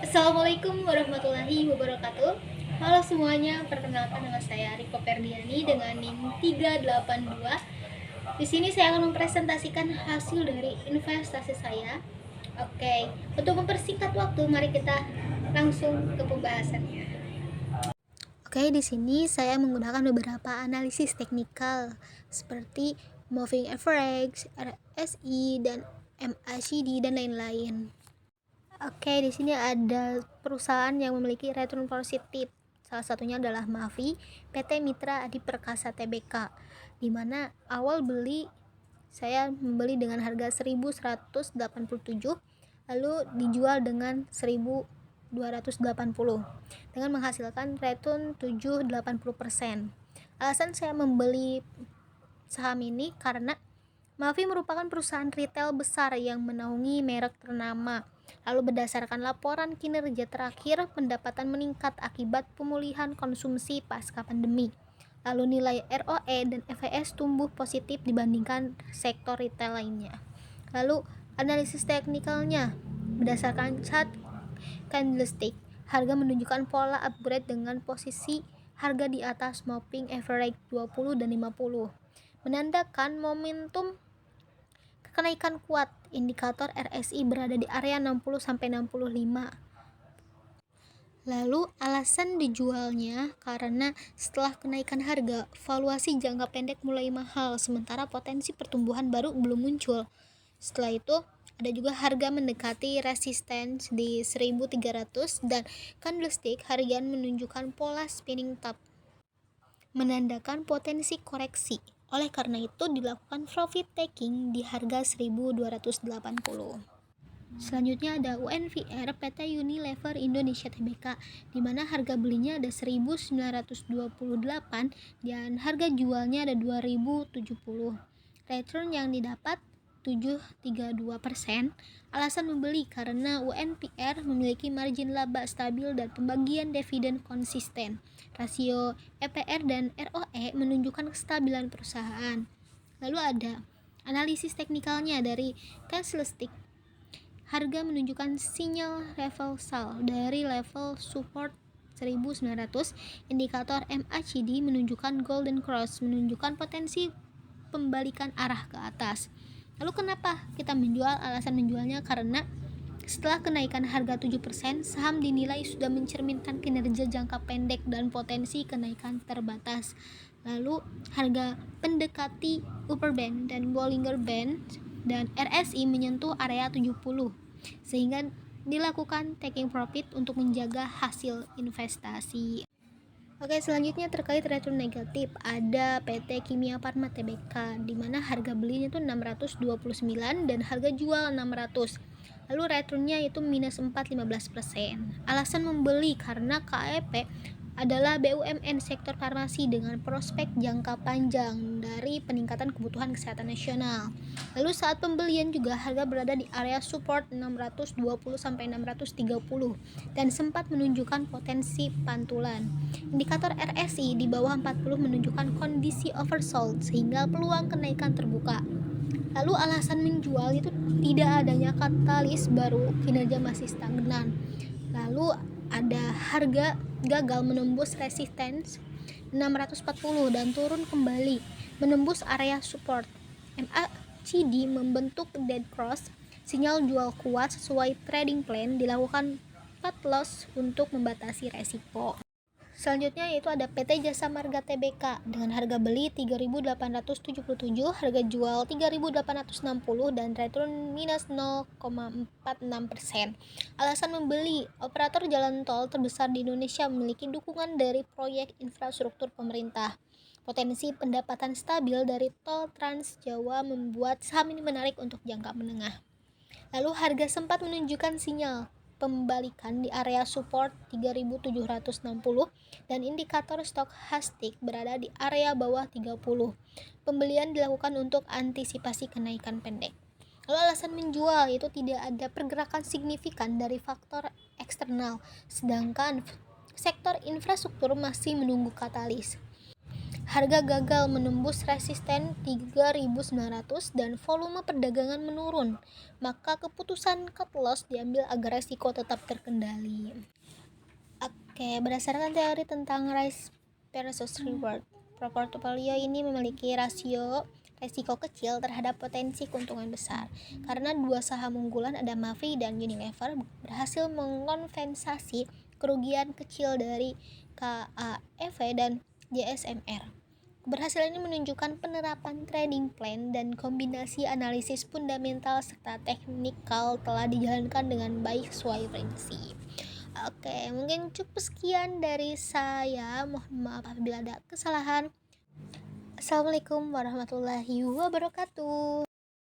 Assalamualaikum warahmatullahi wabarakatuh. Halo semuanya, perkenalkan nama saya Riko Ferdiani dengan NIM 382. Di sini saya akan mempresentasikan hasil dari investasi saya. Oke, untuk mempersingkat waktu, mari kita langsung ke pembahasannya. Oke, di sini saya menggunakan beberapa analisis teknikal seperti moving average, RSI, dan MACD dan lain-lain. Oke, di sini ada perusahaan yang memiliki return positif. Salah satunya adalah Mavi, PT Mitra Adi Perkasa Tbk. Di mana awal beli saya membeli dengan harga 1.187, lalu dijual dengan 1.280 dengan menghasilkan return 7-80%. Alasan saya membeli saham ini karena Mavi merupakan perusahaan retail besar yang menaungi merek ternama. Lalu berdasarkan laporan kinerja terakhir, pendapatan meningkat akibat pemulihan konsumsi pasca pandemi. Lalu nilai ROE dan EPS tumbuh positif dibandingkan sektor retail lainnya. Lalu analisis teknikalnya, berdasarkan chart candlestick, harga menunjukkan pola upgrade dengan posisi harga di atas moving average 20 dan 50, menandakan momentum kenaikan kuat. Indikator RSI berada di area 60-65. Lalu alasan dijualnya karena setelah kenaikan harga, valuasi jangka pendek mulai mahal, sementara potensi pertumbuhan baru belum muncul. Setelah itu ada juga harga mendekati resistance di 1300 dan candlestick harian menunjukkan pola spinning top, menandakan potensi koreksi. Oleh karena itu dilakukan profit taking di harga 1.280. Selanjutnya ada UNVR PT Unilever Indonesia Tbk, di mana harga belinya ada 1.928 dan harga jualnya ada 2.070. Return yang didapat 7,32%. Alasan membeli karena UNPR memiliki margin laba stabil dan pembagian dividen konsisten. Rasio EPR dan ROE menunjukkan kestabilan perusahaan. Lalu ada analisis teknikalnya dari candlestick. Harga menunjukkan sinyal reversal dari level support 1900. Indikator MACD menunjukkan golden cross, menunjukkan potensi pembalikan arah ke atas. Lalu kenapa kita menjual? Alasan menjualnya karena setelah kenaikan harga 7%, saham dinilai sudah mencerminkan kinerja jangka pendek dan potensi kenaikan terbatas. Lalu harga mendekati upper band dan Bollinger Band dan RSI menyentuh area 70, sehingga dilakukan taking profit untuk menjaga hasil investasi. Oke, selanjutnya terkait return negatif, ada PT Kimia Farma Tbk, di mana harga belinya itu 629 dan harga jual 600. Lalu returnnya itu minus 4,15%. Alasan membeli karena KEP adalah BUMN sektor farmasi dengan prospek jangka panjang dari peningkatan kebutuhan kesehatan nasional. Lalu saat pembelian juga harga berada di area support 620-630 dan sempat menunjukkan potensi pantulan. Indikator RSI di bawah 40 menunjukkan kondisi oversold sehingga peluang kenaikan terbuka. Lalu alasan menjual itu tidak adanya katalis baru, kinerja masih stagnan. Lalu ada harga gagal menembus resistance 640 dan turun kembali menembus area support. MACD membentuk dead cross, sinyal jual kuat sesuai trading plan, dilakukan cut loss untuk membatasi resiko. Selanjutnya yaitu ada PT Jasa Marga Tbk dengan harga beli 3.877, harga jual 3.860 dan return minus 0,46%. Alasan membeli, operator jalan tol terbesar di Indonesia memiliki dukungan dari proyek infrastruktur pemerintah. Potensi pendapatan stabil dari tol Trans Jawa membuat saham ini menarik untuk jangka menengah. Lalu harga sempat menunjukkan sinyal pembalikan di area support 3.760 dan indikator stokastik berada di area bawah 30. Pembelian dilakukan untuk antisipasi kenaikan pendek. Lalu alasan menjual itu tidak ada pergerakan signifikan dari faktor eksternal, sedangkan sektor infrastruktur masih menunggu katalis. Harga gagal menembus resisten 3.900 dan volume perdagangan menurun. Maka keputusan cut loss diambil agar resiko tetap terkendali. Oke, berdasarkan teori tentang risk versus reward, portofolio ini memiliki rasio resiko kecil terhadap potensi keuntungan besar. Karena dua saham unggulan ada Mavi dan Unilever berhasil mengkompensasi kerugian kecil dari KAEV dan JSMR. Keberhasilan ini menunjukkan penerapan trading plan dan kombinasi analisis fundamental serta teknikal telah dijalankan dengan baik sesuai prinsip. Oke, mungkin cukup sekian dari saya. Mohon maaf apabila ada kesalahan. Assalamualaikum warahmatullahi wabarakatuh.